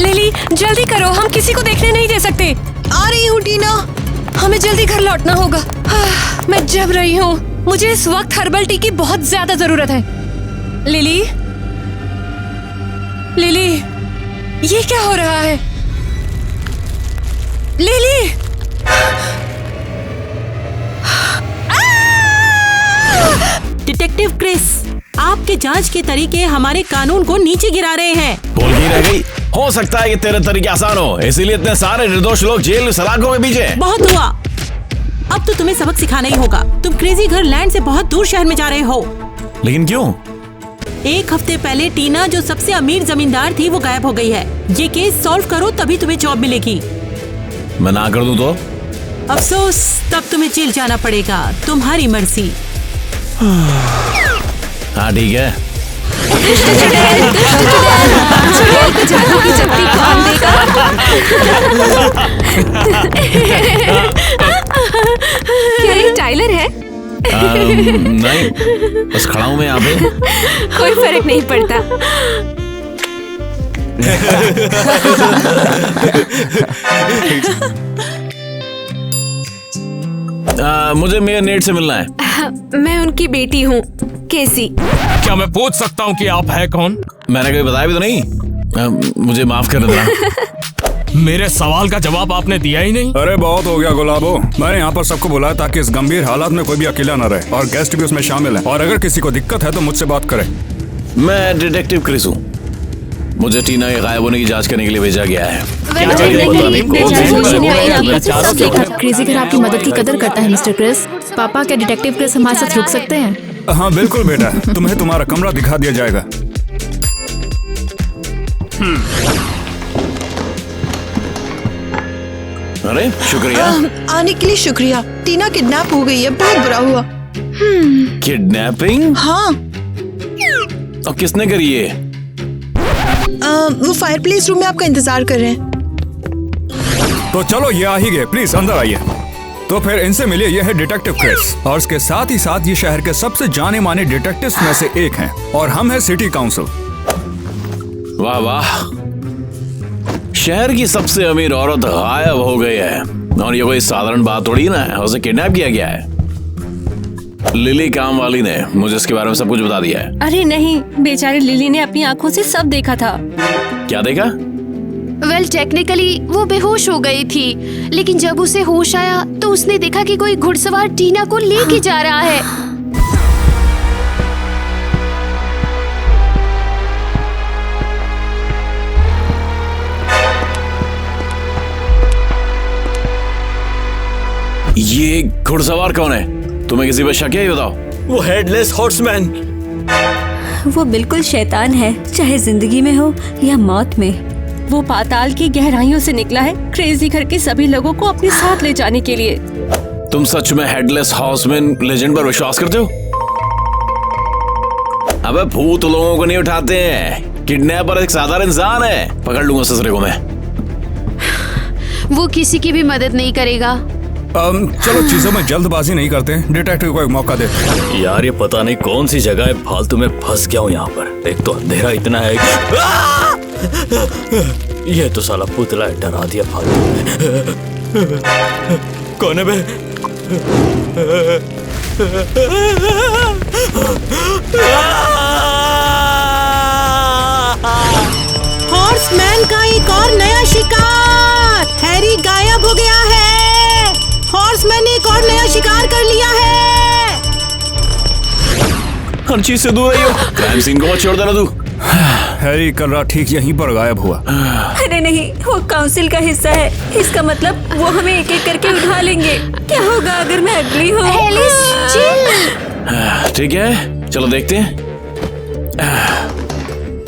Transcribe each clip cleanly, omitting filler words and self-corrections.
Lily जल्दी करो, हम किसी को देखने नहीं दे सकते। आ रही हूँ टीना। हमें जल्दी घर लौटना होगा। मैं जब रही हूँ, मुझे इस वक्त हर्बल टी की बहुत ज्यादा जरूरत है। लिली, लिली, ये क्या हो रहा है? लिली, डिटेक्टिव क्रिस, आपके जांच के तरीके हमारे कानून को नीचे गिरा रहे हैं। बोल ही रह गई। हो सकता है कि तेरे तरीके आसान हो, इसीलिए इतने सारे निर्दोष लोग जेल में सलाखों के पीछे। बहुत हुआ, अब तो तुम्हें सबक सिखाना ही होगा। तुम क्रेजी घर लैंड से बहुत दूर शहर में जा रहे हो। लेकिन क्यों? एक हफ्ते पहले टीना, जो सबसे अमीर जमींदार थी, वो गायब हो गई है। ये केस सॉल्व करो तभी तुम्हें जॉब मिलेगी। मैं ना कर दूं तो? अफसोस, तब तुम्हें जेल जाना पड़ेगा। तुम्हारी मर्जी। हाँ ठीक है। जादू की शक्ति कौन देगा? क्या ये टाइलर है? नहीं, बस खड़ा हूँ मैं यहाँ पे। कोई फर्क नहीं पड़ता। मुझे मेयर नेट से मिलना है। मैं उनकी बेटी हूँ, केसी। क्या मैं पूछ सकता हूँ कि आप है कौन? मैंने कभी बताया भी तो नहीं। मुझे माफ कर देना। मेरे सवाल का जवाब आपने दिया ही नहीं। अरे बहुत हो गया गुलाबो, मैंने यहाँ पर सबको बुलाया ताकि इस गंभीर हालात में कोई भी अकेला न रहे और गेस्ट भी उसमें शामिल हैं। और अगर किसी को दिक्कत है तो मुझसे बात करे। मैं डिटेक्टिव क्रिस हूँ। मुझे टीना के गायब होने की जांच करने के लिए भेजा गया है। क्रेजी घर आपकी मदद की कदर करता है मिस्टर क्रिस। पापा, क्या डिटेक्टिव क्रिस हमारे साथ रुक सकते हैं? हाँ बिल्कुल बेटा, तुम्हें तुम्हारा कमरा दिखा दिया जाएगा। अरे शुक्रिया। आने के लिए शुक्रिया। टीना किडनैप हो गई है, बहुत बुरा हुआ। किडनैपिंग? हाँ, और किसने करी ये? वो फायरप्लेस रूम में आपका इंतजार कर रहे हैं। तो चलो ये आ ही गए, प्लीज अंदर आइए। तो फिर इनसे मिलिए, ये है डिटेक्टिव क्रिस और इसके साथ ही साथ ये शहर के सबसे जाने माने डिटेक्टिव्स में से एक हैं और हम हैं सिटी काउंसिल। वाह वाह, शहर की सबसे अमीर औरत गायब हो गई है और ये कोई साधारण बात थोड़ी ना है, उसे किडनैप किया गया है। लिली काम वाली ने मुझे इसके बारे में सब कुछ बता दिया है। अरे नहीं, बेचारी लिली ने अपनी आंखों से सब देखा था। क्या देखा? वेल, टेक्निकली वो बेहोश हो गई थी, लेकिन जब उसे होश आया तो उसने देखा कि कोई घुड़सवार टीना को लेके जा रहा है। ये घुड़सवार कौन है? तुम्हें किसी पर शक है? ये बताओ। वो हेडलेस हॉर्समैन। वो बिल्कुल शैतान है, चाहे जिंदगी में हो या मौत में। वो पाताल की गहराइयों से निकला है क्रेजी घर के सभी लोगों को अपने साथ ले जाने के लिए। तुम सच में हेडलेस हॉर्समैन लेजेंड पर विश्वास करते हो? अबे भूत लोगों को नहीं उठाते हैं, किडनैपर एक साधारण इंसान है। पकड़ लूंगा ससुरे को मैं। वो किसी की भी मदद नहीं करेगा। चलो चीजों में जल्दबाजी नहीं करते, डिटेक्टिव को एक मौका देते। यार ये पता नहीं कौन सी जगह है, फालतू में फंस गया हूँ यहाँ पर। एक तो अंधेरा इतना है कि ये तो साला पुतला है, डरा दिया फालतू में। कौन है बे? हॉर्समैन का एक और नया शिकार। हैरी गायब हो गया है। हॉर्समैन ने एक और नया शिकार कर लिया है। हर चीज से दूर रही हो। क्राइम सीन को मत छोड़ देना तू। हैरी कल रात ठीक यहीं पर गायब हुआ। अरे नहीं, वो काउंसिल का हिस्सा है। इसका मतलब वो हमें एक एक करके उठा लेंगे। क्या होगा अगर मैं अगली हूँ? ठीक है, चलो देखते हैं।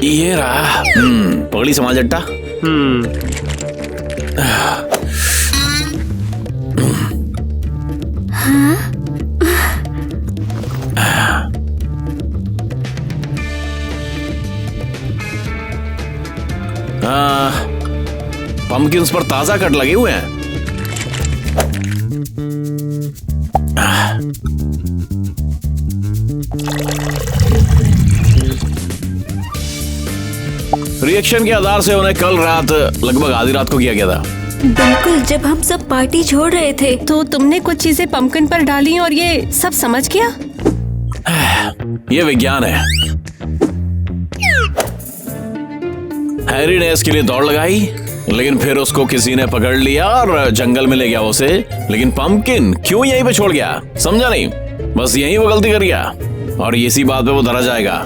ये रहा। पगड़ी संभाल जट्टा। पम्पकिन्स पर ताजा कट लगे हुए हैं। रिएक्शन के आधार से उन्हें कल रात लगभग आधी रात को किया गया था। बिल्कुल, जब हम सब पार्टी छोड़ रहे थे। तो तुमने कुछ चीजें पंपकिन पर डाली और ये सब समझ गया? ये विज्ञान है। हैरी ने इसके लिए दौड़ लगाई, लेकिन फिर उसको किसी ने पकड़ लिया और जंगल में ले गया उसे। लेकिन पंपकिन क्यों यहीं पे छोड़ गया, समझा नहीं। बस यहीं वो गलती कर गया और इसी बात पे वो धरा जाएगा।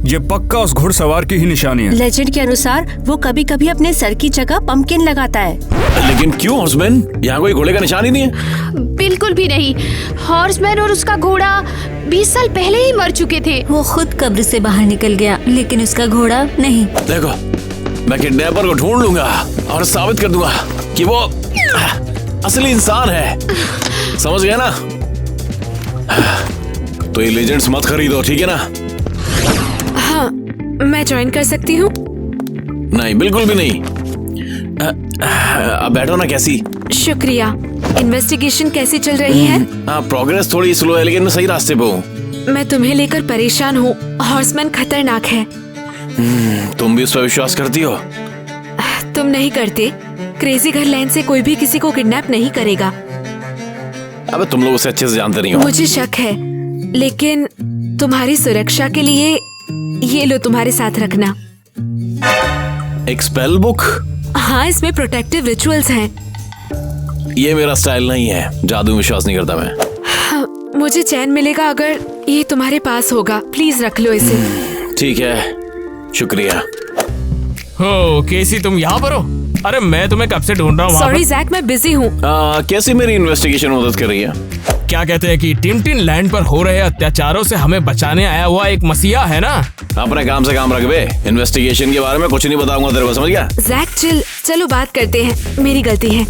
ये पक्का उस घुड़सवार की ही निशानी है। लेजेंड के अनुसार वो कभी कभी अपने सर की जगह पंपकिन लगाता है। लेकिन क्यों हॉर्समैन, यहाँ कोई घोड़े का निशान ही नहीं है। बिल्कुल भी नहीं। हॉर्समैन और उसका घोड़ा 20 साल पहले ही मर चुके थे। वो खुद कब्र से बाहर निकल गया, लेकिन उसका घोड़ा नहीं। देखो, मैं किडनैपर को ढूंढ लूंगा और साबित कर दूंगा कि वो असली इंसान है। समझ गया ना? तो ये लेजेंड्स मत खरीदो, ठीक है ना? हाँ, मैं ज्वाइन कर सकती हूँ? नहीं, बिल्कुल भी नहीं। अब बैठो ना। कैसी? शुक्रिया। इन्वेस्टिगेशन कैसी चल रही है? हाँ, प्रोग्रेस थोड़ी स्लो है, लेकिन मैं सही रास्ते पे हूँ। मैं तुम्हें लेकर परेशान हूँ। हॉर्समैन खतरनाक है। तुम भी उस पर विश्वास करती हो? तुम नहीं करते? क्रेजी घर लैंड से कोई भी किसी को किडनैप नहीं करेगा। अबे तुम लोग उसे अच्छे से जानते नहीं हो। मुझे शक है, लेकिन तुम्हारी सुरक्षा के लिए ये लो, तुम्हारे साथ रखना। एक स्पेल बुक? हाँ, इसमें प्रोटेक्टिव रिचुअल्स हैं। ये मेरा स्टाइल नहीं है। जादू में विश्वास नहीं करता मैं। हाँ, मुझे चैन मिलेगा अगर ये तुम्हारे पास होगा। प्लीज रख लो इसे। ठीक है, शुक्रिया। हो केसी, तुम यहाँ पर हो? अरे मैं तुम्हें कब से ढूंढ रहा हूँ। सॉरी जैक, मैं बिजी हूँ। कैसी मेरी इन्वेस्टिगेशन मदद कर रही है? क्या कहते हैं कि टिनटिन लैंड पर हो रहे अत्याचारों से हमें बचाने आया हुआ एक मसीहा है ना। अपने काम से काम रख बे। इन्वेस्टिगेशन के बारे में कुछ नहीं बताऊंगा तेरे को, समझ गया? जैक चिल, चलो बात करते हैं। मेरी गलती है।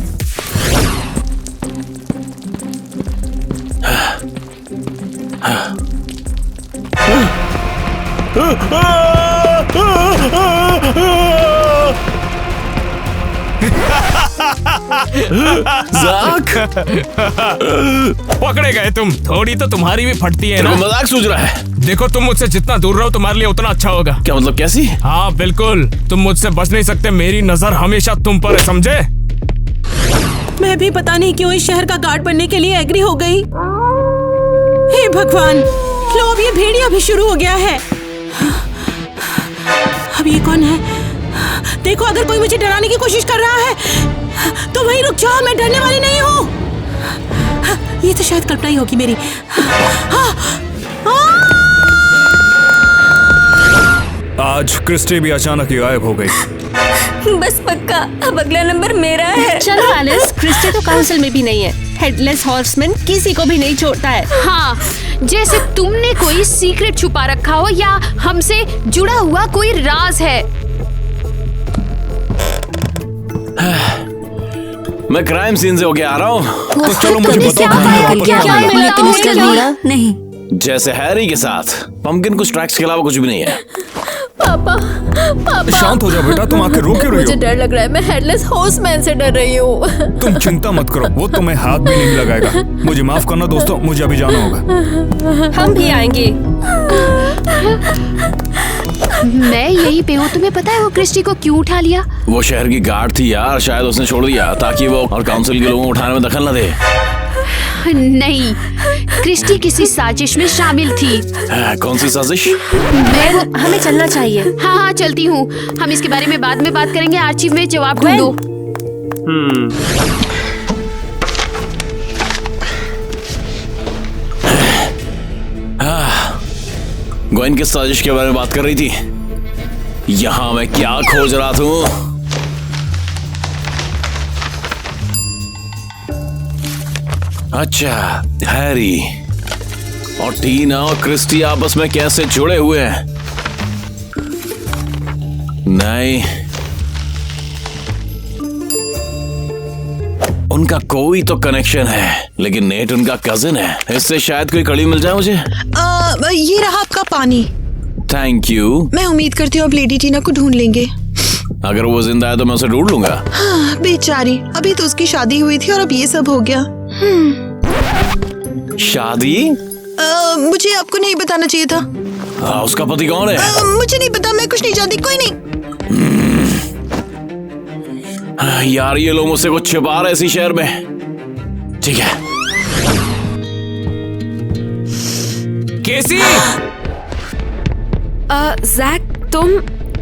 ज़ाक! पकड़े गए तुम। थोड़ी तो तुम्हारी भी फटती है तेरे ना। को मजाक सूझ रहा है? देखो, तुम मुझसे जितना दूर रहो तुम्हारे लिए उतना अच्छा होगा। क्या मतलब? कैसी? हाँ बिल्कुल, तुम मुझसे बच नहीं सकते। मेरी नजर हमेशा तुम पर है, समझे? मैं भी पता नहीं क्यों इस शहर का गार्ड बनने के लिए एग्री हो गई। हे भगवान, लो अब ये भेड़िया भी शुरू हो गया है। अब ये कौन है? देखो, अगर कोई मुझे डराने की कोशिश कर रहा है तो वहीं रुक जाओ, मैं डरने वाली नहीं हूँ। ये तो शायद कल्पना ही होगी मेरी। आज क्रिस्टी भी अचानक ही गायब हो गई। बस पक्का, अब अगला नंबर मेरा है। चलो एलिस, क्रिस्टी तो काउंसिल में भी नहीं है। हेडलेस हॉर्समैन किसी को भी नहीं छोड़ता है। हाँ, जैसे तुमने कोई सीक्रेट छुपा रखा हो या हमसे जुड़ा हुआ कोई राज है। मैं क्राइम सीन से होके आ रहा हूँ। तो चलो मुझे बताओ क्या मिला तुम उसका घोड़ा? नहीं। जैसे हैरी के साथ पंपकिन कुछ ट्रैक्स के अलावा कुछ भी नहीं है। पापा, शांत हो जाओ बेटा, तुम आखिर रो क्यों रही मुझे हो? डर लग रहा है। मैं हेडलेस हॉर्समैन से डर रही हूँ। तुम चिंता मत करो, वो तुम्हें हाथ भी नहीं लगाएगा। मुझे माफ करना दोस्तों, मुझे अभी जाना होगा। हम भी आएंगे। मैं यहीं पे हूँ। तुम्हें पता है वो क्रिस्टी को क्यों उठा लिया? वो शहर की गार्ड थी यार, शायद उसने छोड़ दिया ताकि वो और काउंसिल के लोगों को उठाने में दखल न दे। नहीं, क्रिस्टी किसी साजिश में शामिल थी। कौन सी साजिश? हमें चलना चाहिए। हाँ हाँ, चलती हूँ। हम इसके बारे में बाद में बात करेंगे। आर्चिव में जवाब ढूंढो। ग्वेन किस साजिश के बारे में बात कर रही थी? यहाँ मैं क्या खोज रहा था? अच्छा, हैरी और टीना और क्रिस्टी आपस में कैसे जुड़े हुए हैं? नहीं, उनका कोई तो कनेक्शन है, लेकिन नेट उनका कजिन है। इससे शायद कोई कड़ी मिल जाए मुझे। ये रहा आपका पानी। Thank you. मैं उम्मीद करती हूँ अब लेडी टीना को ढूंढ लेंगे। अगर वो जिंदा है तो मैं उसे ढूंढ लूंगा। हाँ, बेचारी, अभी तो उसकी शादी हुई थी और अब ये सब हो गया। शादी? मुझे आपको नहीं बताना चाहिए था। उसका पति कौन है? मुझे नहीं पता, मैं कुछ नहीं जानती। कोई नहीं। यार ये लोग मुझसे कुछ छिपा रहे इसी शहर में। ठीक है। केसी, जैक तुम?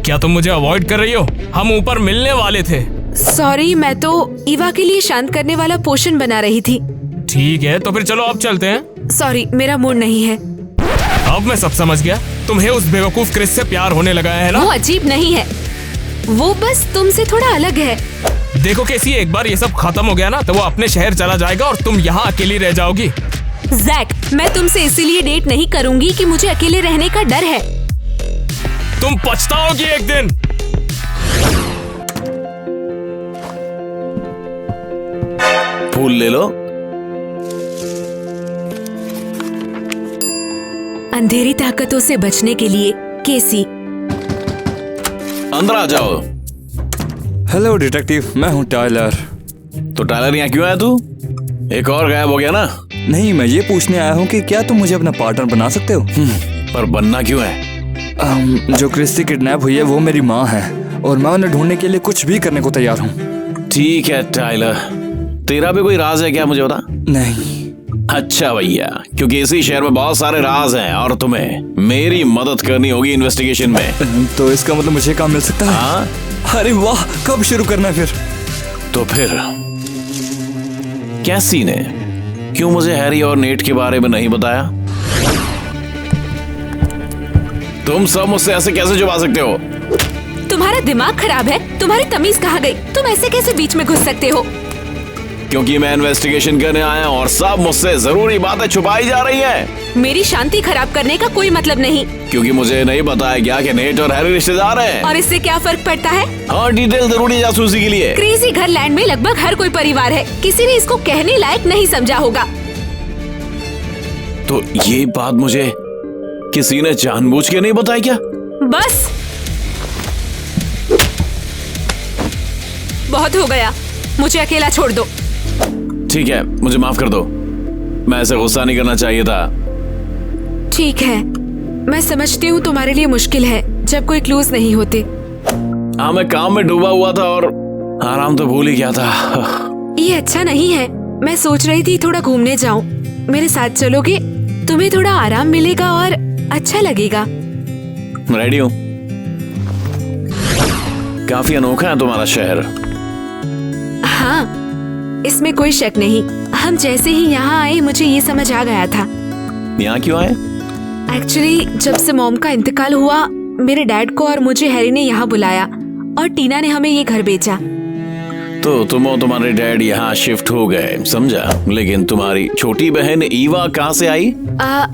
क्या तुम मुझे अवॉइड कर रही हो? हम ऊपर मिलने वाले थे। सॉरी, मैं तो ईवा के लिए शांत करने वाला पोशन बना रही थी। ठीक है, तो फिर चलो अब चलते हैं। सॉरी, मेरा मूड नहीं है। अब मैं सब समझ गया। तुम्हें उस बेवकूफ क्रिस से प्यार होने लगा है ना? वो अजीब नहीं है, वो बस तुमसे थोड़ा अलग है। देखो केसी, एक बार ये सब खत्म हो गया ना तो वो अपने शहर चला जाएगा और तुम यहाँ अकेली रह जाओगी। जैक, मैं तुमसे इसीलिए डेट नहीं करूंगी कि मुझे अकेले रहने का डर है। तुम पछताओगी एक दिन। फूल ले लो। अंधेरी ताकतों से बचने के लिए केसी। अंदर आ जाओ। हेलो डिटेक्टिव, मैं हूँ टायलर। तो टायलर यहाँ क्यों आया तू? एक और गायब हो गया ना? नहीं, मैं ये पूछने आया हूँ कि क्या तुम मुझे अपना पार्टनर बना सकते हो? पर बनना क्यों है? जो क्रिस्टी किडनैप हुई है वो मेरी माँ है और मैं उन्हें ढूंढने के लिए कुछ भी करने को तैयार हूँ। ठीक है टाइलर, तेरा भी कोई राज है क्या, मुझे बता। नहीं। अच्छा भैया, क्योंकि इसी शहर में बहुत सारे राज हैं और तुम्हें मेरी मदद करनी होगी इन्वेस्टिगेशन में। तो इसका मतलब मुझे काम मिल सकता है? हाँ। अरे वाह, कब शुरू करना है फिर? तो फिर कैसी ने क्यों मुझे हैरी और नेट के बारे में नहीं बताया? तुम सब मुझसे ऐसे कैसे छुपा सकते हो? तुम्हारा दिमाग खराब है? तुम्हारी तमीज कहाँ गई? तुम ऐसे कैसे बीच में घुस सकते हो? क्योंकि मैं इन्वेस्टिगेशन करने आया और सब मुझसे जरूरी बातें छुपाई जा रही हैं। मेरी शांति खराब करने का कोई मतलब नहीं। क्योंकि मुझे नहीं बताया गया कि नेट और हैरी रिश्तेदार हैं। और इससे क्या फर्क पड़ता है? हाँ, डिटेल जरूरी है जासूसी के लिए। क्रेजी घर लैंड में लगभग हर कोई परिवार है, किसी ने इसको कहने लायक नहीं समझा होगा। तो ये बात मुझे किसी ने जानबूझ के नहीं बताई क्या? बस बहुत हो गया, मुझे अकेला छोड़ दो। ठीक है, मुझे माफ कर दो, मैं ऐसे गुस्सा नहीं करना चाहिए था। ठीक है, मैं समझती हूँ तुम्हारे लिए मुश्किल है जब कोई क्लूज नहीं होते। हाँ, मैं काम में डूबा हुआ था और आराम तो भूल ही गया था। ये अच्छा नहीं है। मैं सोच रही थी थोड़ा घूमने जाऊं, मेरे साथ चलोगे? तुम्हें थोड़ा आराम मिलेगा और अच्छा लगेगा। रेडी हूँ। काफी अनोखा है तुम्हारा शहर। हाँ, इसमें कोई शक नहीं। हम जैसे ही यहाँ आए मुझे ये समझ आ गया था। यहाँ क्यों आए? एक्चुअली जब से मॉम का इंतकाल हुआ, मेरे डैड को और मुझे हैरी ने यहाँ बुलाया और टीना ने हमें ये घर बेचा। तो तुम और तुम्हारे डैड यहाँ शिफ्ट हो गए, समझा। लेकिन तुम्हारी छोटी बहन ईवा कहाँ से आई?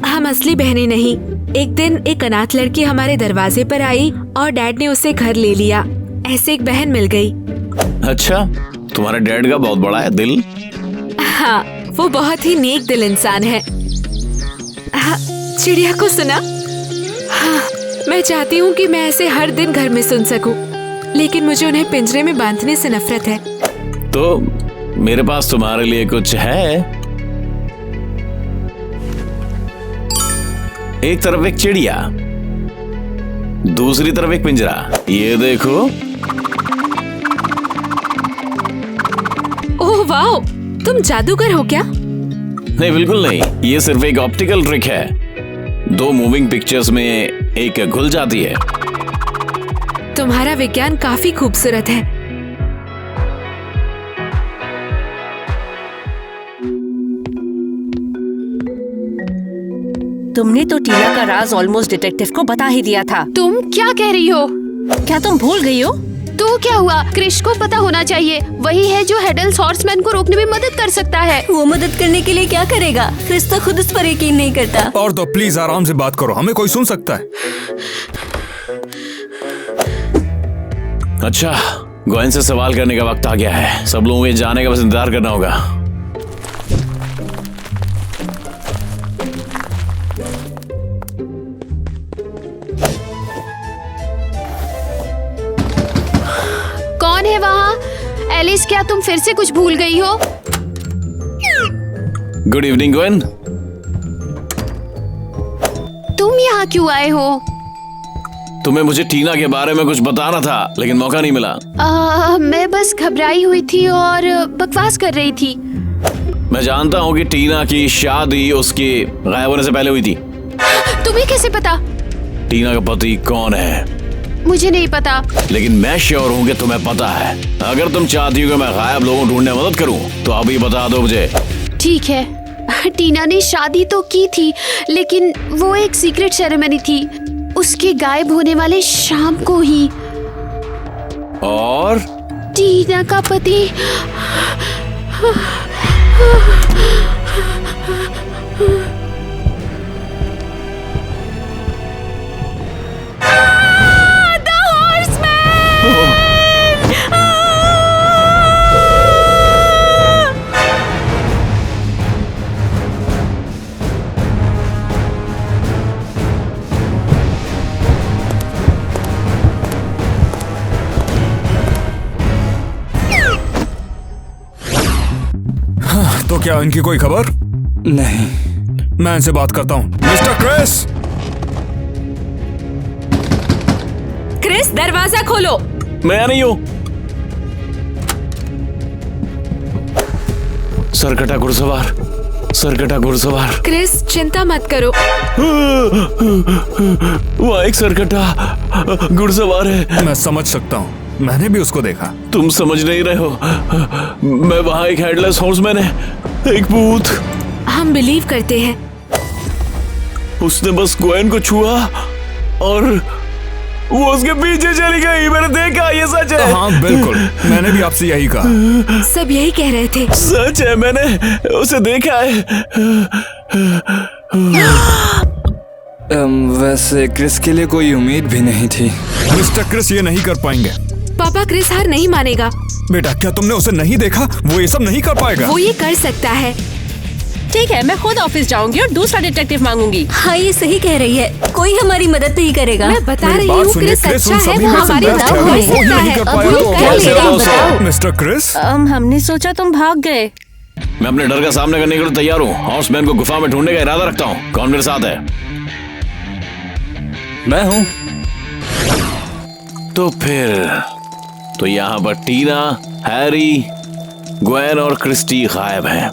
हम असली बहनें नहीं। एक दिन एक अनाथ लड़की हमारे दरवाजे पर आई और डैड ने उसे घर ले लिया। ऐसे एक बहन मिल गई। अच्छा, तुम्हारे डैड का बहुत बड़ा है दिल। हाँ, वो बहुत ही नेक दिल इंसान है। हाँ, चिड़िया को सुना? हाँ, मैं चाहती हूँ कि मैं ऐसे हर दिन घर में सुन सकूं, लेकिन मुझे उन्हें पिंजरे में बांधने से नफरत है। तो मेरे पास तुम्हारे लिए कुछ है। एक तरफ एक चिड़िया, दूसरी तरफ एक पिंजरा। ये देखो। ओह वाओ, तुम जादूगर हो क्या? नहीं, बिल्कुल नहीं। ये सिर्फ एक ऑप्टिकल ट्रिक है। दो मूविंग पिक्चर्स में एक घुल जाती है। तुम्हारा विज्ञान काफी खूबसूरत है। तुमने तो टीना का राज ऑलमोस्ट डिटेक्टिव को बता ही दिया था। तुम क्या कह रही हो? क्या तुम भूल गई हो? तो क्या हुआ? क्रिश को पता होना चाहिए। वही है जो हेडल्स हॉर्समैन को रोकने में मदद कर सकता है। वो मदद करने के लिए क्या करेगा? क्रिस तो खुद उस पर यकीन नहीं करता। और तो प्लीज आराम से बात करो, हमें कोई सुन सकता है। अच्छा, ग्वेन से सवाल करने का वक्त आ गया है। सब लोगों को जाने का बस इंतजार करना होगा। कौन है वहाँ? एलिस, क्या तुम फिर से कुछ भूल गई हो? Good evening Gwen. तुम यहाँ क्यों आए हो? तुम्हें मुझे टीना के बारे में कुछ बताना था लेकिन मौका नहीं मिला। मैं बस घबराई हुई थी और बकवास कर रही थी। मैं जानता हूँ कि टीना की शादी उसके गायब होने से पहले हुई थी। तुम्हें कैसे पता? टीना का पति कौन है? मुझे नहीं पता। लेकिन मैं श्योर हूँ कि तुम्हें पता है। अगर तुम चाहती हो कि मैं गायब लोगों ढूंढने में मदद करूँ तो अभी बता दो मुझे। ठीक है, टीना ने शादी तो की थी लेकिन वो एक सीक्रेट सेरेमनी थी, उसके गायब होने वाले शाम को ही। और टीना का पति तो क्या इनकी कोई खबर? नहीं। मैं इनसे बात करता हूँ। Mister Chris! क्रिस, दरवाजा खोलो। मैं नहीं हूँ। सरकटा घुड़सवार, सरकटा घुड़सवार। क्रिस, चिंता मत करो। वहाँ एक सरकटा घुड़सवार है। मैं समझ सकता हूँ, मैंने भी उसको देखा। तुम समझ नहीं रहे हो। मैं वहाँ एक हेडलेस हॉर्समैन है, एक भूत। हम बिलीव करते हैं। उसने बस ग्वेन को छुआ और वो उसके पीछे चली गई। मैंने देखा, ये सच है। हाँ बिल्कुल, मैंने भी आपसे यही कहा। सब यही कह रहे थे। सच है, मैंने उसे देखा है। वैसे क्रिस के लिए कोई उम्मीद भी नहीं थी। मिस्टर क्रिस ये नहीं कर पाएंगे। पापा, क्रिस हार नहीं मानेगा। बेटा, क्या तुमने उसे नहीं देखा? वो ये सब नहीं कर पाएगा। वो ये कर सकता है। ठीक है, मैं खुद ऑफिस जाऊंगी और दूसरा डिटेक्टिव मांगूंगी। हाँ, ये सही कह रही है, कोई हमारी मदद नहीं करेगा। मैं बता मेरी रही बात हूँ, सुनिए, क्रिस क्रिस उन अच्छा है, सभी वो में से हमारी बेस्ट मदद है। कर वो सकता नहीं है। कर अब पाया वो तो कर कैसे लेगा। बताओ? मिस्टर क्रिस, हमने सोचा तुम भाग गए। मैं अपने डर का सामना करने के लिए तैयार हूँ। हॉर्समैन को गुफा में ढूंढने का इरादा रखता हूँ। कौन मेरे साथ है? मैं हूँ। तो फिर तो यहाँ पर टीना, हैरी, ग्वेन और क्रिस्टी गायब हैं।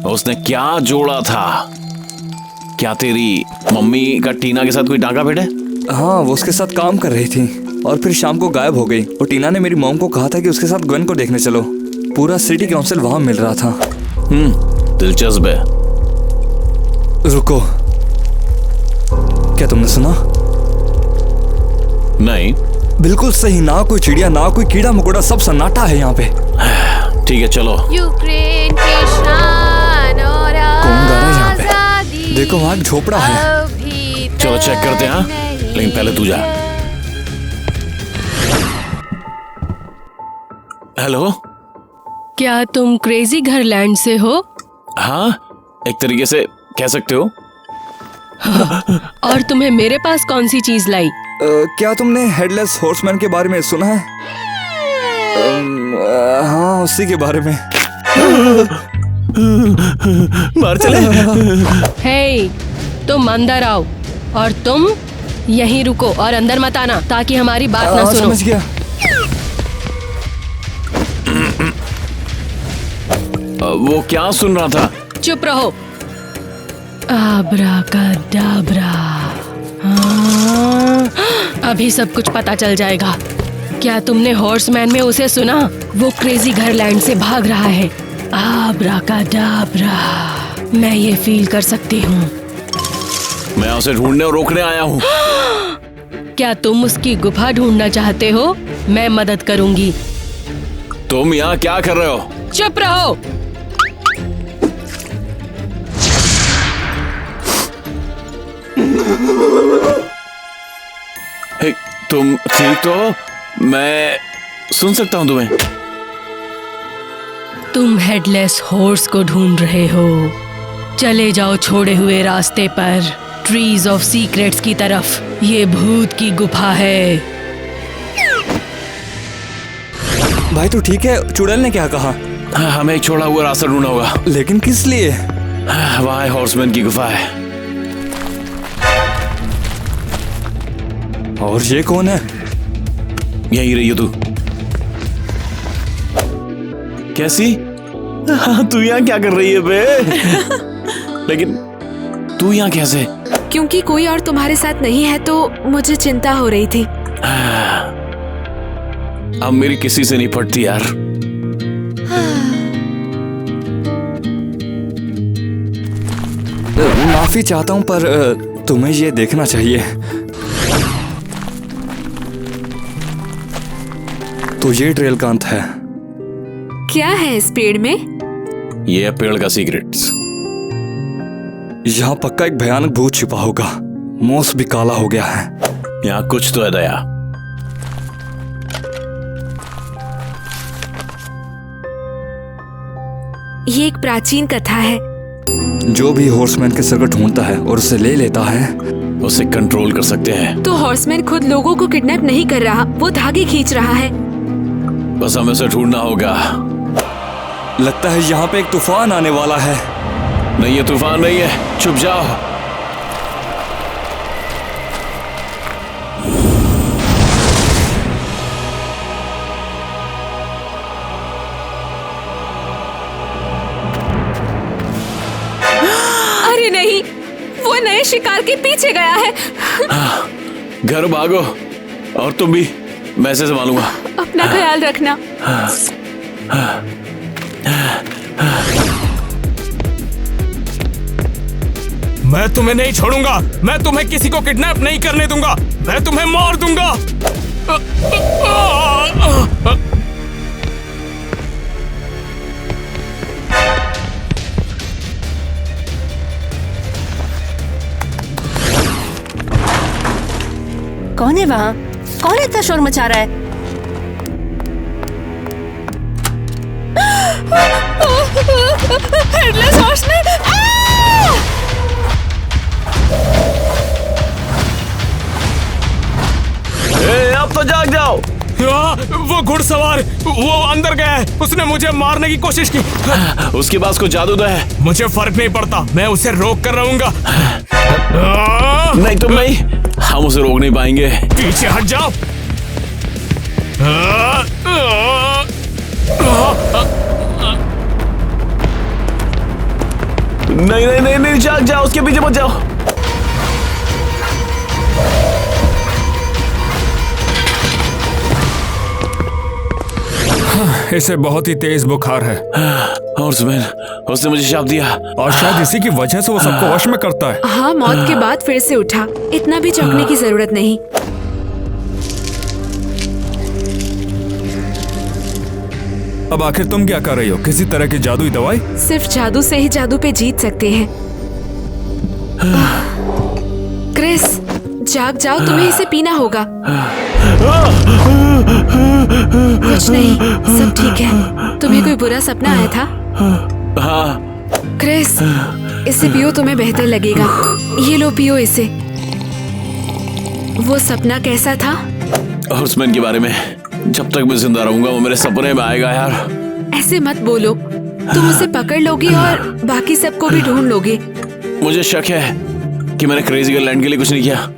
उसने क्या जोड़ा था? क्या तेरी मम्मी का टीना के साथ कोई टांका भिड़े? हाँ, वो उसके साथ काम कर रही थी और फिर शाम को गायब हो गई। और टीना ने मेरी मॉम को कहा था कि उसके साथ ग्वेन को देखने चलो। पूरा सिटी काउंसिल वहां मिल रहा था। दिलचस्प है। रुको, क्या तुमने सुना? नहीं। बिल्कुल सही, ना कोई चिड़िया ना कोई कीड़ा मकोड़ा, सब सन्नाटा है यहाँ पे। ठीक है, चलो। यूक्रेन की शान और कौन गा रहा है यहाँ पे? आजादी देखो वहाँ एक झोपड़ा है। अभी चलो चेक करते हैं। हाँ? लेकिन पहले तू जा। हेलो, क्या तुम क्रेजी घरलैंड से हो? हाँ, एक तरीके से कह सकते हो। और तुम्हें मेरे पास कौन सी चीज लाई? क्या तुमने हेडलेस हॉर्समैन के बारे में सुना है? हाँ, उसी के बारे में। मार चले। हे, तुम अंदर आओ और तुम यहीं रुको और अंदर मत आना ताकि हमारी बात ना सुनो। समझ गया। वो क्या सुन रहा था? चुप रहो। आब्राकाडाब्रा। हाँ, अभी सब कुछ पता चल जाएगा। क्या तुमने हॉर्समैन में उसे सुना? वो क्रेजी घरलैंड से भाग रहा है। आब्राकाडाब्रा, मैं ये फील कर सकती हूँ। मैं उसे ढूंढने और रोकने आया हूँ। क्या तुम उसकी गुफा ढूंढना चाहते हो? मैं मदद करूंगी। तुम यहाँ क्या कर रहे हो? चुप रहो। हे, तुम ठीक तो हो? मैं सुन सकता हूँ तुम्हें। तुम हेडलेस हॉर्स को ढूंढ रहे हो। चले जाओ छोड़े हुए रास्ते पर, ट्रीज ऑफ सीक्रेट्स की तरफ। ये भूत की गुफा है। भाई तू ठीक है? चुड़ैल ने क्या कहा? हमें एक छोड़ा हुआ रास्ता ढूंढना होगा। लेकिन किस लिए? वहाँ हॉर्समैन की गुफा है। और ये कौन है? यहीं रही हो तू। कैसी? हाँ, तू यहाँ क्या कर रही है बे? लेकिन तू यहाँ कैसे? क्योंकि कोई और तुम्हारे साथ नहीं है तो मुझे चिंता हो रही थी। अब मेरी किसी से नहीं पड़ती यार। माफी चाहता हूँ पर तुम्हें ये देखना चाहिए। तो ये ट्रेल का अंत है। क्या है इस पेड़ में? ये है पेड़ का सीक्रेट्स। यहाँ पक्का एक भयानक भूत छिपा होगा। मौस भी काला हो गया है। यहाँ कुछ तो है दया। ये एक प्राचीन कथा है। जो भी हॉर्समैन के सर को ढूंढता है और उसे ले लेता है, उसे कंट्रोल कर सकते हैं। तो हॉर्समैन खुद लोगों को किडनैप नहीं कर रहा, वो धागे खींच रहा है। बस हमें उसे ढूंढना होगा। लगता है यहाँ पे एक तूफान आने वाला है। नहीं, ये तूफान नहीं है। चुप जाओ। अरे नहीं, वो नए शिकार के पीछे गया है। घर भागो। और तुम भी, मैं इसे संभालूंगा। अपना ख्याल रखना। मैं तुम्हें नहीं छोड़ूंगा। मैं तुम्हें किसी को किडनैप नहीं करने दूंगा। मैं तुम्हें मार दूंगा। कौन है वहाँ? कौन इतना शोर मचा रहा है? Headless horseman! अब तो जाग जाओ। वो घुड़सवार, वो अंदर गया है। उसने मुझे मारने की कोशिश की। उसके पास कोई जादू तो है। मुझे फर्क नहीं पड़ता, मैं उसे रोक कर रहूंगा। नहीं, तुम नहीं। हम उसे रोक नहीं पाएंगे। पीछे हट जाओ। नहीं नहीं नहीं नहीं, जाग जाओ, उसके पीछे मत जाओ। इसे बहुत ही तेज बुखार है। हॉर्समैन, उसने मुझे शाप दिया। और शायद इसी की वजह से वो सबको वश में करता है। हाँ, मौत के बाद फिर से उठा। इतना भी चौंकने की जरूरत नहीं। अब आखिर तुम क्या कर रही हो? किसी तरह की जादुई दवाई? सिर्फ जादू से ही जादू पे जीत सकते हैं। क्रिस, जाग जाओ, तुम्हें इसे पीना होगा। कुछ नहीं, सब ठीक है। तुम्हें कोई बुरा सपना आया था? हाँ। क्रिस, इसे पियो, तुम्हें बेहतर लगेगा। ये लो, पियो इसे। वो सपना कैसा था? हॉर्समैन के बारे में। जब तक मैं जिंदा रहूंगा वो मेरे सपने में आएगा यार। ऐसे मत बोलो। तुम उसे पकड़ लोगे और बाकी सबको भी ढूंढ लोगे। मुझे शक है कि मैंने क्रेजी गर्ल लैंड के लिए कुछ नहीं किया।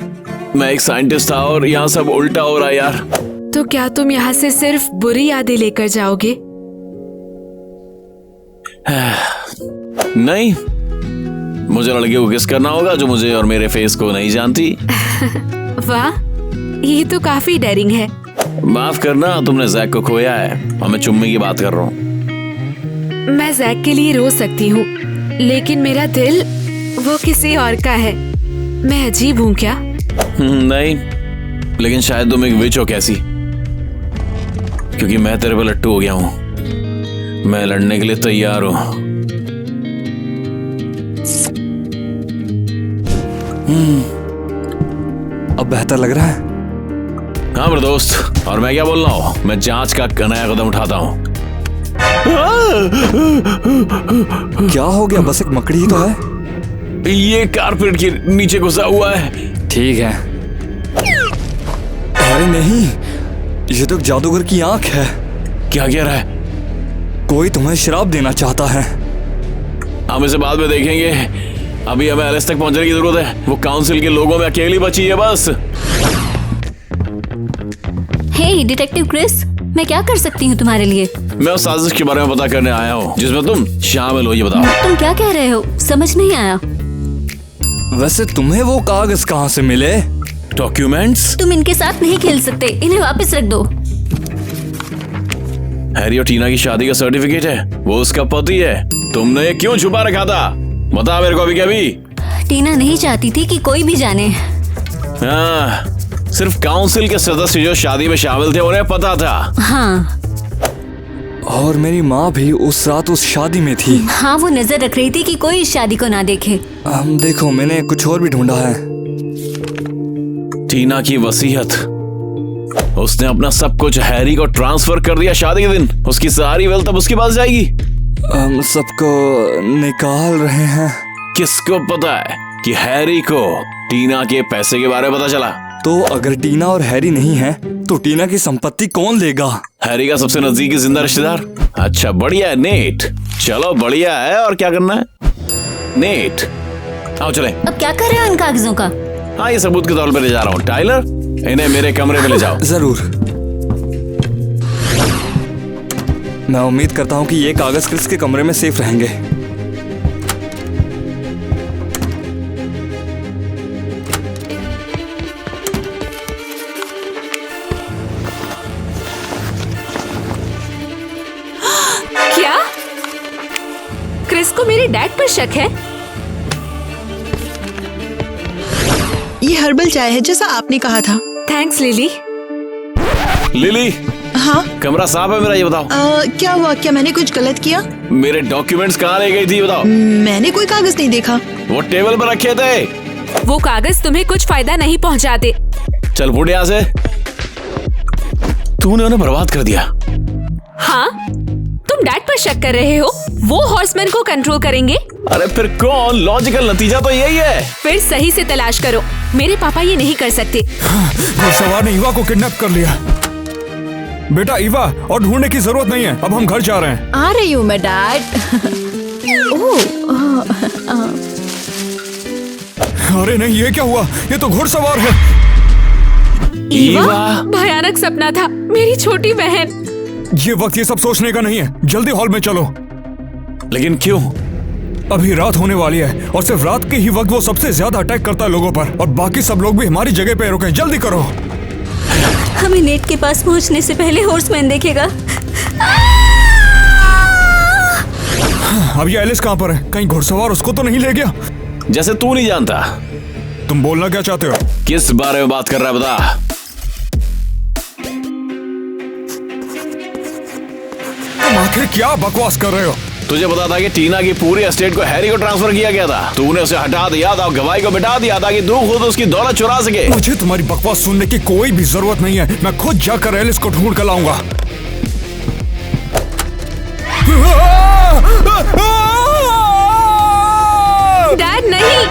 मैं एक साइंटिस्ट था और यहाँ सब उल्टा हो रहा है यार। तो क्या तुम यहाँ से सिर्फ बुरी यादें लेकर जाओगे? नहीं, मुझे लड़के को किस करना होगा जो मुझे और मेरे फेस को नहीं जानती। वाह, ये तो काफी डेयरिंग है। माफ करना, तुमने जैक को खोया है और मैं चुम्मी की बात कर रहा हूँ। मैं जैक के लिए रो सकती हूँ, लेकिन मेरा दिल वो किसी और का है। मैं अजीब हूँ क्या? नहीं, लेकिन शायद तुम एक विच हो कैसी, क्योंकि मैं तेरे पे लट्टू हो गया हूँ। मैं लड़ने के लिए तैयार हूँ। अब बेहतर लग रहा है? हाँ मेरे दोस्त, और मैं क्या बोल रहा हूँ, मैं जांच का नया कदम उठाता हूँ। क्या हो गया? बस एक मकड़ी ही तो है। ये कारपेट के नीचे घुसा हुआ है। ठीक है। अरे नहीं, ये तो जादूगर की आंख है। क्या कह रहा है? कोई तुम्हें श्राप देना चाहता है। हम इसे बाद में देखेंगे। अभी हमें एलिस तक पहुंचने की जरूरत है। वो काउंसिल के लोगों में अकेली बची है बस। हे डिटेक्टिव क्रिस, मैं क्या कर सकती हूँ तुम्हारे लिए? मैं उस साजिश के बारे में पता करने आया हूँ जिसमें तुम शामिल हो, ये बताओ। तुम क्या कह रहे हो? समझ नहीं आया। वैसे तुम्हें वो कागज कहाँ से मिले? डॉक्यूमेंट्स? तुम इनके साथ नहीं खेल सकते, इन्हें वापस रख दो। हैरी और टीना की शादी का सर्टिफिकेट है, वो उसका पति है। तुमने ये क्यों छुपा रखा था? बता मेरे को अभी के अभी। टीना नहीं चाहती थी कि कोई भी जाने। हाँ, सिर्फ काउंसिल के सदस्य जो शादी में शामिल थे उन्हें पता था। हाँ, और मेरी माँ भी उस रात उस शादी में थी। हाँ, वो नजर रख रही थी कि कोई इस शादी को ना देखे। देखो, मैंने कुछ और भी ढूंढा है। टीना की वसीयत, उसने अपना सब कुछ हैरी को ट्रांसफर कर दिया शादी के दिन। उसकी सारी वेल्थ अब उसके पास जाएगी। हम सबको निकाल रहे हैं। किसको पता है कि हैरी को टीना के पैसे के बारे में पता चला? तो अगर टीना और हैरी नहीं है तो टीना की संपत्ति कौन लेगा? हैरी का सबसे नजदीकी जिंदा रिश्तेदार। अच्छा, बढ़िया है नेट। चलो बढ़िया है, और क्या करना है? नेट, आओ चले। अब क्या कर रहे हो इन कागजों का? हाँ, ये सबूत के तौर पे ले जा रहा हूँ। टाइलर, इन्हें मेरे कमरे में ले जाओ। जरूर। मैं उम्मीद करता हूँ कि ये कागज क्रिस के कमरे में सेफ रहेंगे। क्या क्रिस को मेरे डैड पर शक है? ये हर्बल चाय है जैसा आपने कहा था। Thanks lily. लिली, हाँ, कमरा साफ है मेरा, ये बताओ। क्या हुआ? क्या मैंने कुछ गलत किया? मेरे डॉक्यूमेंट्स कहाँ ले गई थी, बताओ। मैंने कोई कागज नहीं देखा। वो टेबल पर रखे थे। वो कागज तुम्हें कुछ फायदा नहीं पहुंचाते। चल फुट यहाँ से। तूने उन्हें बर्बाद कर दिया। हाँ, तुम डैड पर शक कर रहे हो? वो हॉर्समैन को कंट्रोल करेंगे। अरे फिर कौन? लॉजिकल नतीजा तो यही है। फिर सही से तलाश करो। मेरे पापा ये नहीं कर सकते। घुड़सवार ने ईवा को किडनैप कर लिया। बेटा ईवा, और ढूंढने की जरूरत नहीं है, अब हम घर जा रहे हैं। आ रही हूँ मैं डैड। अरे नहीं, ये क्या हुआ? ये तो घुड़सवार है। ईवा, भयानक सपना था। मेरी छोटी बहन। ये वक्त ये सब सोचने का नहीं है, जल्दी हॉल में चलो। लेकिन क्यों? अभी रात होने वाली है और सिर्फ रात के ही वक्त वो सबसे ज्यादा अटैक करता है लोगों पर, और बाकी सब लोग भी हमारी जगह पे रुके। जल्दी करो। हमें नेट के पास पहुंचने से पहले हॉर्समैन देखेगा। अब ये एलिस कहाँ पर है? कहीं घुड़सवार उसको तो नहीं ले गया? जैसे तू नहीं जानता। तुम बोलना क्या चाहते हो? किस बारे में बात कर रहा है, बता। तुम आखिर क्या बकवास कर रहे हो? तुझे पता था कि टीना की पूरी एस्टेट को हैरी को ट्रांसफर किया गया था। तूने उसे हटा दिया था और गवाही को मिटा दिया था कि तू खुद उसकी दौलत चुरा सके। मुझे तुम्हारी बकवास सुनने की कोई भी जरूरत नहीं है। मैं खुद जाकर एलिस को ढूंढ कर लाऊंगा। डैड नहीं।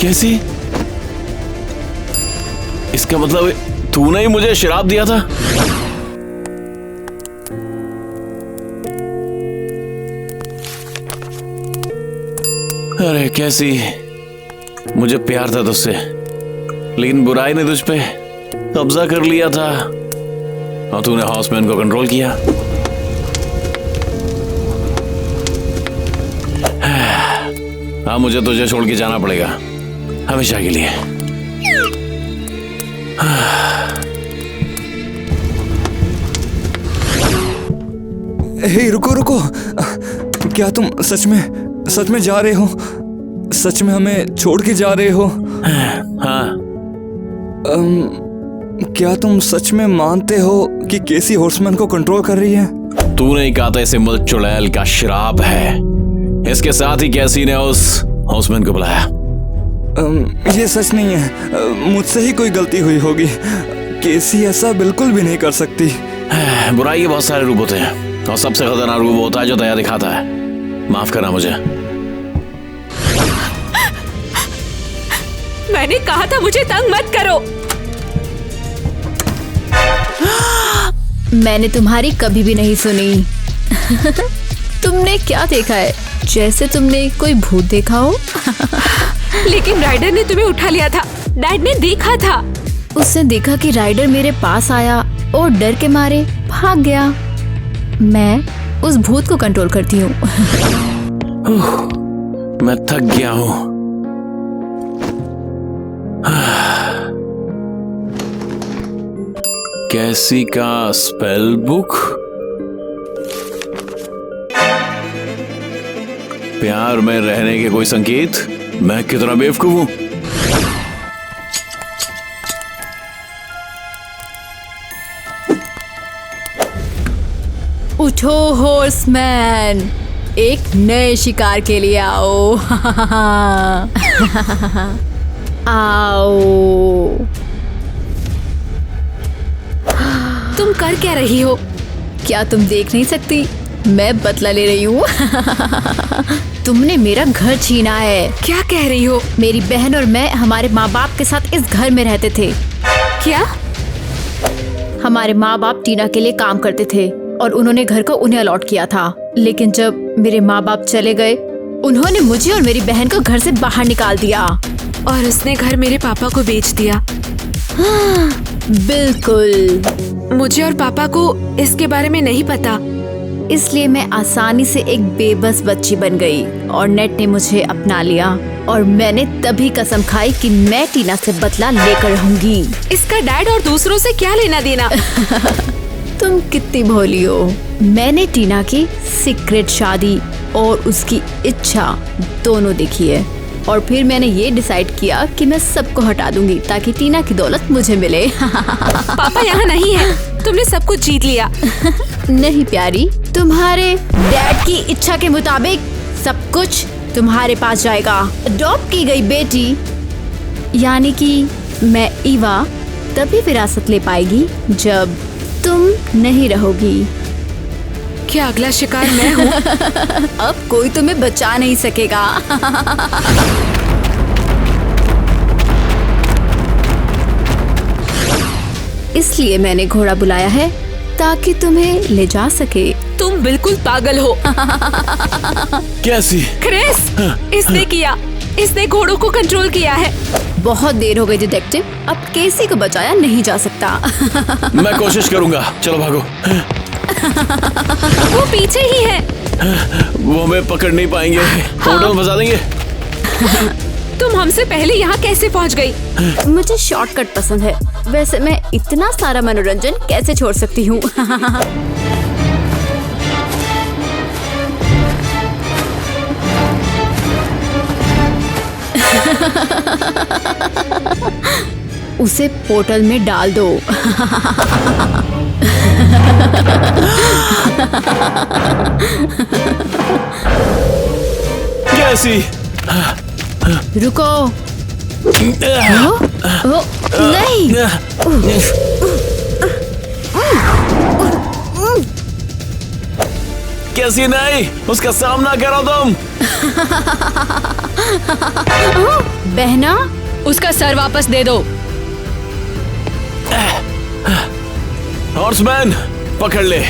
कैसी? इसका मतलब तूने ही मुझे शराब दिया था? अरे कैसी, मुझे प्यार था तुझसे, लेकिन बुराई ने तुझ पे कब्जा कर लिया था और तूने हॉर्समैन को कंट्रोल किया। अब मुझे तुझे छोड़ के जाना पड़ेगा हमेशा के लिए। हे रुको रुको, क्या तुम सच में जा रहे हो? सच में हमें छोड़ के जा रहे हो? हाँ। क्या तुम सच में मानते हो कि केसी हॉर्समैन को कंट्रोल कर रही है? तूने ही कहा था इसे मुल्क चुड़ैल का श्राप है। इसके साथ ही कैसी ने उस हॉर्समैन को बुलाया। ये सच नहीं है, मुझसे ही कोई गलती हुई होगी। केसी ऐसा बिल्कुल भी नहीं कर सकती। बुराई के बहुत सारे रूप होते हैं और सबसे खतरनाक रूप होता है जो दया दिखाता है। माफ करना मुझे। मैंने कहा था मुझे तंग मत करो। मैंने तुम्हारी कभी भी नहीं सुनी। तुमने क्या देखा है? जैसे तुमने कोई भूत देखा हो। लेकिन राइडर ने तुम्हें उठा लिया था। डैड ने देखा था। उसने देखा कि राइडर मेरे पास आया और डर के मारे भाग गया। मैं उस भूत को कंट्रोल करती हूँ। मैं थक गया हूँ। कैसी का स्पेल बुक। प्यार में रहने के कोई संकेत। मैं कितना बेवकूफ हूं। उठो हॉर्समैन, एक नए शिकार के लिए आओ। आओ। तुम कर क्या रही हो? क्या तुम देख नहीं सकती? मैं बदला ले रही हूँ। तुमने मेरा घर छीना है। क्या कह रही हो? मेरी बहन और मैं हमारे माँ बाप के साथ इस घर में रहते थे। क्या? हमारे माँ बाप टीना के लिए काम करते थे और उन्होंने घर को उन्हें अलॉट किया था। लेकिन जब मेरे माँ बाप चले गए, उन्होंने मुझे और मेरी बहन को घर से बाहर निकाल दिया। और उसने घर मेरे पापा को बेच दिया। बिल्कुल। मुझे और पापा को इसके बारे में नहीं पता। इसलिए मैं आसानी से एक बेबस बच्ची बन गई और नेट ने मुझे अपना लिया। और मैंने तभी कसम खाई कि मैं टीना से बदला लेकर रहूंगी। इसका डैड और दूसरों से क्या लेना देना? तुम कितनी भोली हो। मैंने टीना की सीक्रेट शादी और उसकी इच्छा दोनों देखी है और फिर मैंने ये डिसाइड किया कि मैं सबको हटा दूंगी ताकि टीना की दौलत मुझे मिले। पापा यहाँ नहीं है। तुमने सब कुछ जीत लिया। नहीं प्यारी, तुम्हारे डैड की इच्छा के मुताबिक सब कुछ तुम्हारे पास जाएगा। अडॉप्ट की गई बेटी यानी कि मैं ईवा तभी विरासत ले पाएगी जब तुम नहीं रहोगी। क्या अगला शिकार मैं हूँ? अब कोई तुम्हें बचा नहीं सकेगा। इसलिए मैंने घोड़ा बुलाया है ताकि तुम्हें ले जा सके। तुम बिल्कुल पागल हो। कैसी? क्रिस, इसने किया। इसने घोड़ों को कंट्रोल किया है। बहुत देर हो गई डिटेक्टिव, अब केसी को बचाया नहीं जा सकता। मैं कोशिश करूंगा। चलो भागो। वो पीछे ही है। वो हमें पकड़ नहीं पाएंगे। होटल बजा देंगे। तुम हमसे पहले यहाँ कैसे पहुँच गई? मुझे शॉर्टकट पसंद है। वैसे मैं इतना सारा मनोरंजन कैसे छोड़ सकती हूँ? उसे पोर्टल में डाल दो। कैसी? रुको। नहीं। कैसी नहीं? उसका सामना करो तुम। बहना, उसका सर वापस दे दो। हॉर्समैन, पकड़ ले।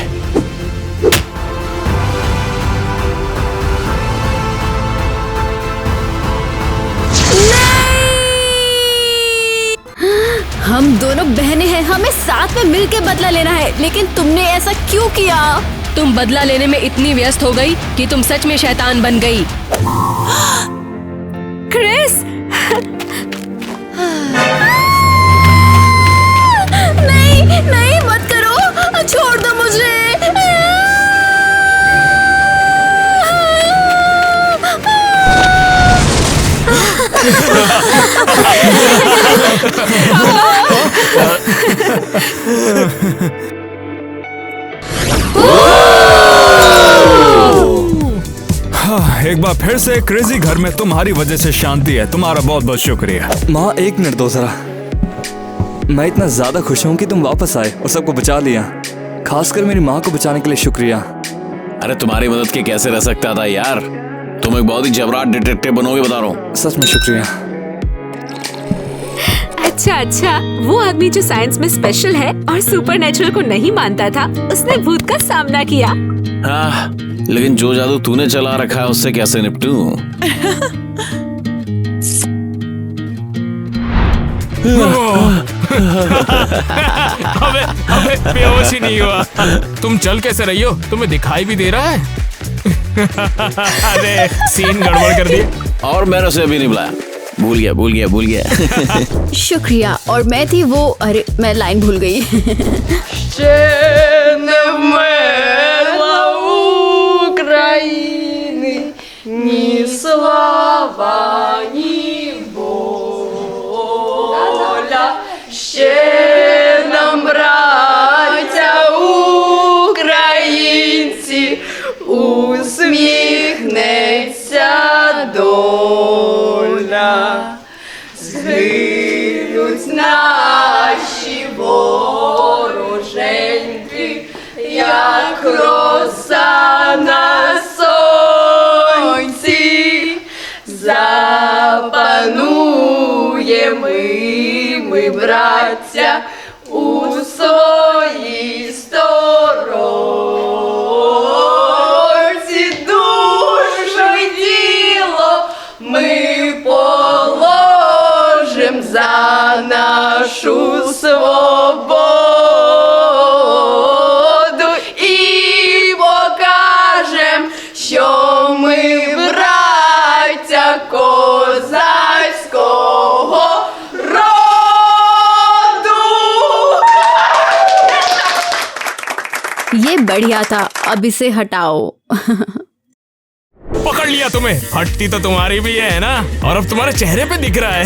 हम दोनों बहनें हैं, हमें साथ में मिलकर बदला लेना है। लेकिन तुमने ऐसा क्यों किया? तुम बदला लेने में इतनी व्यस्त हो गई कि तुम सच में शैतान बन गई। क्रिस! नहीं, नहीं, मत करो। छोड़ दो मुझे। एक बार फिर से क्रेजी घर में तुम्हारी वजह से शांति है। तुम्हारा बहुत बहुत शुक्रिया। माँ, एक मिनट दो जरा। मैं इतना ज्यादा खुश हूँ कि तुम वापस आए और सबको बचा लिया। खासकर मेरी माँ को बचाने के लिए शुक्रिया। अरे तुम्हारी मदद के कैसे रह सकता था यार। तुम एक बहुत ही जबराट डिटेक्टिव बनोगे, बता रहा हूँ। सच में शुक्रिया। अच्छा, वो आदमी जो साइंस में स्पेशल है और सुपरनेचुरल को नहीं मानता था, उसने भूत का सामना किया। हाँ, लेकिन जो जादू तूने चला रखा है उससे कैसे निपटूं? अबे अबे बेहोश ही नहीं हुआ। तुम चल कैसे रही हो? तुम्हें दिखाई भी दे रहा है? अरे सीन गड़बड़ कर दिया। और मैंने उसे अभी नहीं बुलाया। भूल गया। शुक्रिया। और मैं थी वो, अरे मैं लाइन भूल गई। ये बढ़िया था, अब इसे हटाओ। पकड़ लिया तुम्हें। हटती तो तुम्हारी भी है ना, और अब तुम्हारे चेहरे पे दिख रहा है।